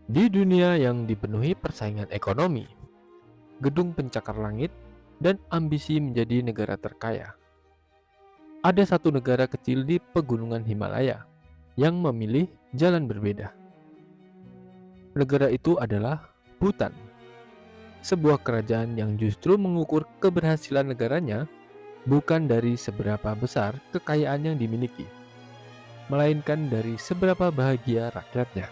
Di dunia yang dipenuhi persaingan ekonomi, gedung pencakar langit, dan ambisi menjadi negara terkaya, ada satu negara kecil di pegunungan Himalaya yang memilih jalan berbeda. Negara itu adalah Bhutan, sebuah kerajaan yang justru mengukur keberhasilan negaranya bukan dari seberapa besar kekayaan yang dimiliki, melainkan dari seberapa bahagia rakyatnya.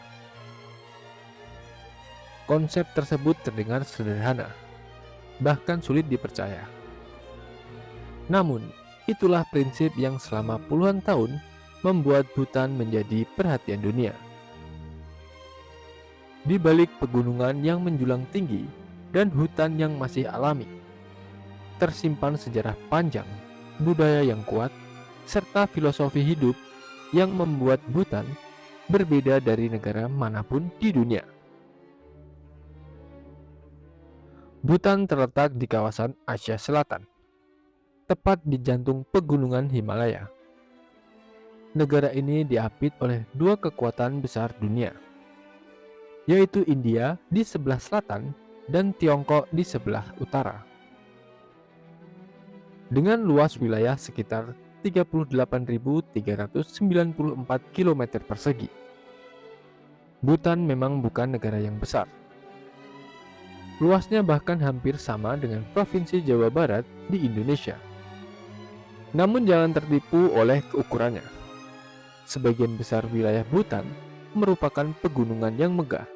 Konsep tersebut terdengar sederhana, bahkan sulit dipercaya. Namun, itulah prinsip yang selama puluhan tahun membuat Bhutan menjadi perhatian dunia. Di balik pegunungan yang menjulang tinggi dan hutan yang masih alami, tersimpan sejarah panjang, budaya yang kuat, serta filosofi hidup yang membuat Bhutan berbeda dari negara manapun di dunia. Bhutan terletak di kawasan Asia Selatan, tepat di jantung pegunungan Himalaya. Negara ini diapit oleh dua kekuatan besar dunia, yaitu India di sebelah selatan dan Tiongkok di sebelah utara. Dengan luas wilayah sekitar 38.394 km persegi, Bhutan memang bukan negara yang besar. Luasnya bahkan hampir sama dengan Provinsi Jawa Barat di Indonesia. Namun jangan tertipu oleh ukurannya. Sebagian besar wilayah Bhutan merupakan pegunungan yang megah.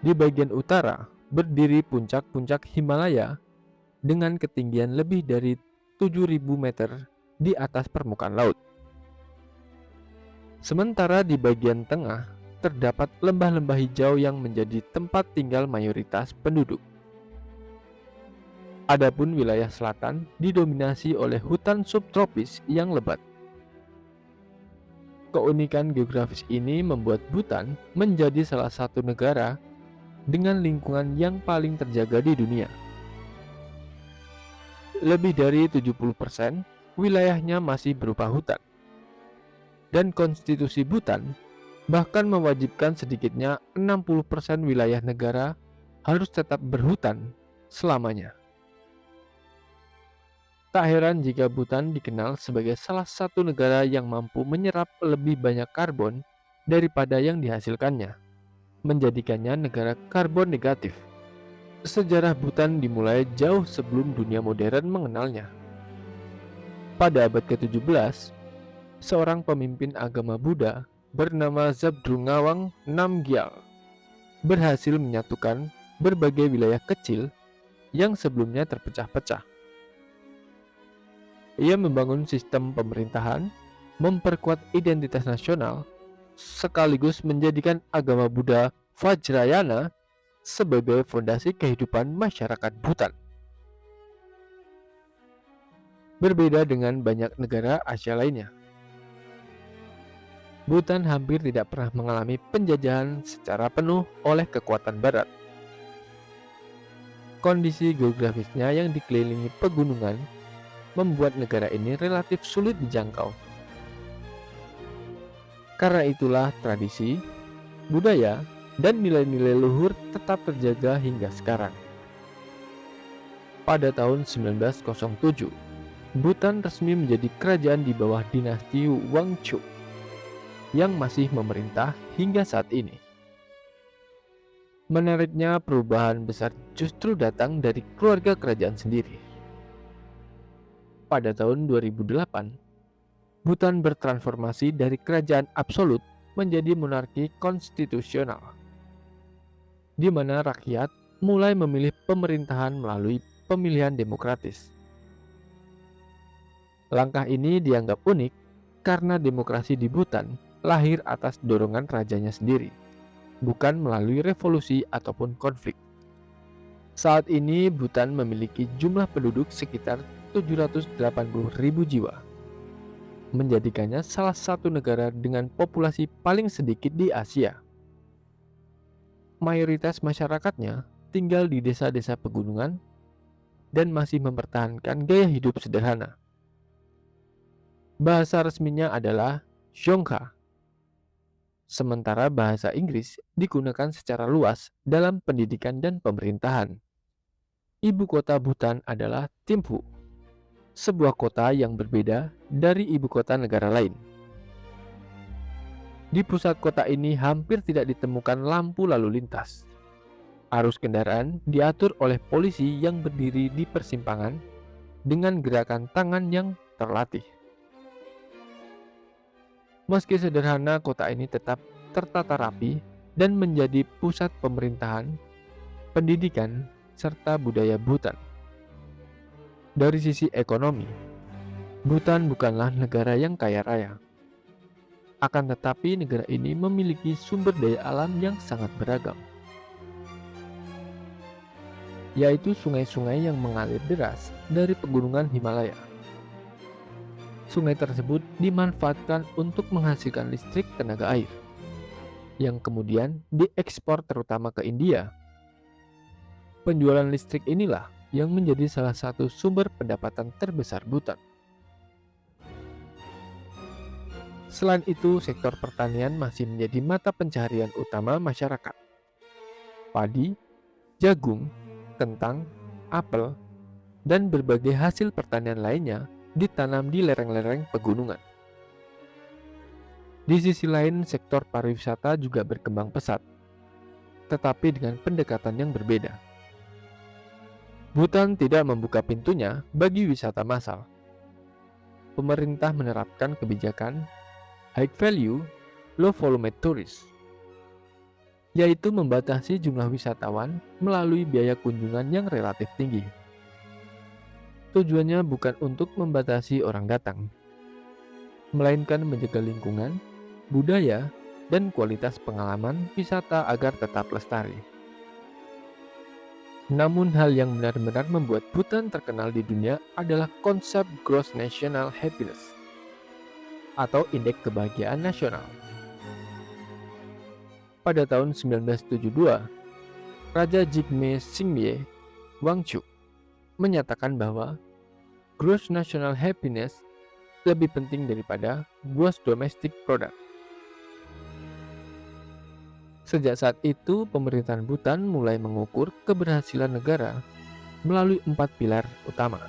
Di bagian utara berdiri puncak-puncak Himalaya dengan ketinggian lebih dari 7.000 meter di atas permukaan laut. Sementara di bagian tengah terdapat lembah-lembah hijau yang menjadi tempat tinggal mayoritas penduduk. Adapun wilayah selatan didominasi oleh hutan subtropis yang lebat. Keunikan geografis ini membuat Bhutan menjadi salah satu negara dengan lingkungan yang paling terjaga di dunia. Lebih dari 70% wilayahnya masih berupa hutan. Dan konstitusi Bhutan bahkan mewajibkan sedikitnya 60% wilayah negara harus tetap berhutan selamanya. Tak heran jika Bhutan dikenal sebagai salah satu negara yang mampu menyerap lebih banyak karbon daripada yang dihasilkannya, menjadikannya negara karbon negatif. Sejarah Bhutan dimulai jauh sebelum dunia modern mengenalnya. Pada abad ke-17, seorang pemimpin agama Buddha bernama Zhabdrung Namgyal berhasil menyatukan berbagai wilayah kecil yang sebelumnya terpecah-pecah. Ia membangun sistem pemerintahan, memperkuat identitas nasional, sekaligus menjadikan agama Buddha Vajrayana sebagai fondasi kehidupan masyarakat Bhutan. Berbeda dengan banyak negara Asia lainnya, Bhutan hampir tidak pernah mengalami penjajahan secara penuh oleh kekuatan barat. Kondisi geografisnya yang dikelilingi pegunungan membuat negara ini relatif sulit dijangkau. Karena itulah tradisi, budaya, dan nilai-nilai luhur tetap terjaga hingga sekarang. Pada tahun 1907, Bhutan resmi menjadi kerajaan di bawah dinasti Wangchuck yang masih memerintah hingga saat ini. Menariknya, perubahan besar justru datang dari keluarga kerajaan sendiri. Pada tahun 2008, Bhutan bertransformasi dari kerajaan absolut menjadi monarki konstitusional, di mana rakyat mulai memilih pemerintahan melalui pemilihan demokratis. Langkah ini dianggap unik karena demokrasi di Bhutan lahir atas dorongan rajanya sendiri, bukan melalui revolusi ataupun konflik. Saat ini Bhutan memiliki jumlah penduduk sekitar 780.000 jiwa, menjadikannya salah satu negara dengan populasi paling sedikit di Asia. Mayoritas masyarakatnya tinggal di desa-desa pegunungan dan masih mempertahankan gaya hidup sederhana. Bahasa resminya adalah Dzongkha. sementara bahasa Inggris digunakan secara luas dalam pendidikan dan pemerintahan. Ibu kota Bhutan adalah Thimphu, sebuah kota yang berbeda dari ibu kota negara lain. Di pusat kota ini hampir tidak ditemukan lampu lalu lintas. Arus kendaraan diatur oleh polisi yang berdiri di persimpangan dengan gerakan tangan yang terlatih. Meski sederhana, kota ini tetap tertata rapi dan menjadi pusat pemerintahan, pendidikan, serta budaya Bhutan. Dari sisi ekonomi, Bhutan bukanlah negara yang kaya raya. Akan tetapi, negara ini memiliki sumber daya alam yang sangat beragam, yaitu sungai-sungai yang mengalir deras dari pegunungan Himalaya. Sungai tersebut dimanfaatkan untuk menghasilkan listrik tenaga air, yang kemudian diekspor terutama ke India. Penjualan listrik inilah yang menjadi salah satu sumber pendapatan terbesar Bhutan. Selain itu, sektor pertanian masih menjadi mata pencaharian utama masyarakat. Padi, jagung, kentang, apel, dan berbagai hasil pertanian lainnya ditanam di lereng-lereng pegunungan. Di sisi lain, sektor pariwisata juga berkembang pesat, tetapi dengan pendekatan yang berbeda. Bhutan tidak membuka pintunya bagi wisata massal. Pemerintah menerapkan kebijakan high value, low volume tourist, yaitu membatasi jumlah wisatawan melalui biaya kunjungan yang relatif tinggi. Tujuannya bukan untuk membatasi orang datang, melainkan menjaga lingkungan, budaya, dan kualitas pengalaman wisata agar tetap lestari. Namun hal yang benar-benar membuat Bhutan terkenal di dunia adalah konsep Gross National Happiness atau Indeks Kebahagiaan Nasional. Pada tahun 1972, Raja Jigme Singye Wangchuck menyatakan bahwa Gross National Happiness lebih penting daripada Gross Domestic Product. Sejak saat itu, pemerintahan Bhutan mulai mengukur keberhasilan negara melalui 4 pilar utama,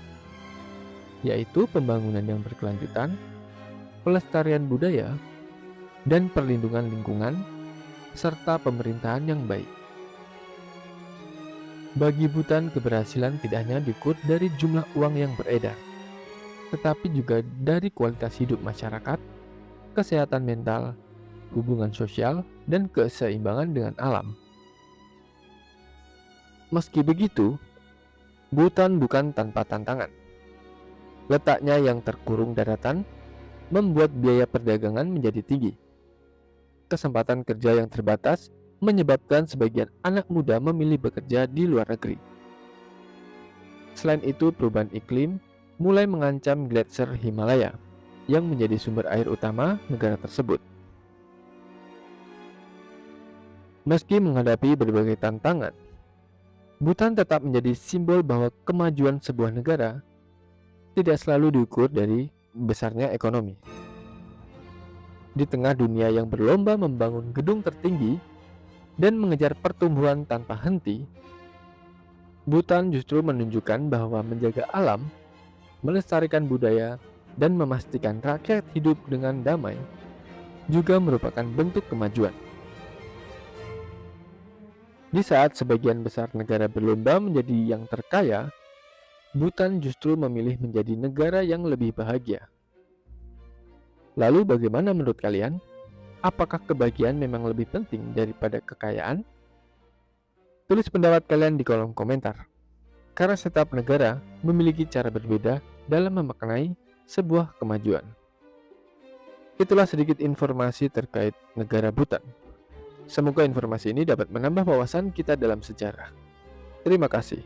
yaitu pembangunan yang berkelanjutan, pelestarian budaya, dan perlindungan lingkungan, serta pemerintahan yang baik. Bagi Bhutan, keberhasilan tidak hanya diukur dari jumlah uang yang beredar, tetapi juga dari kualitas hidup masyarakat, kesehatan mental, hubungan sosial, dan keseimbangan dengan alam. Meski begitu, Bhutan bukan tanpa tantangan. Letaknya yang terkurung daratan membuat biaya perdagangan menjadi tinggi. Kesempatan kerja yang terbatas menyebabkan sebagian anak muda memilih bekerja di luar negeri. Selain itu, perubahan iklim mulai mengancam gletser Himalaya yang menjadi sumber air utama negara tersebut. Meski menghadapi berbagai tantangan, Bhutan tetap menjadi simbol bahwa kemajuan sebuah negara tidak selalu diukur dari besarnya ekonomi. Di tengah dunia yang berlomba membangun gedung tertinggi dan mengejar pertumbuhan tanpa henti, Bhutan justru menunjukkan bahwa menjaga alam, melestarikan budaya, dan memastikan rakyat hidup dengan damai juga merupakan bentuk kemajuan. Di saat sebagian besar negara berlomba menjadi yang terkaya, Bhutan justru memilih menjadi negara yang lebih bahagia. Lalu bagaimana menurut kalian? Apakah kebahagiaan memang lebih penting daripada kekayaan? Tulis pendapat kalian di kolom komentar. Karena setiap negara memiliki cara berbeda dalam memaknai sebuah kemajuan. Itulah sedikit informasi terkait negara Bhutan. Semoga informasi ini dapat menambah wawasan kita dalam sejarah. Terima kasih.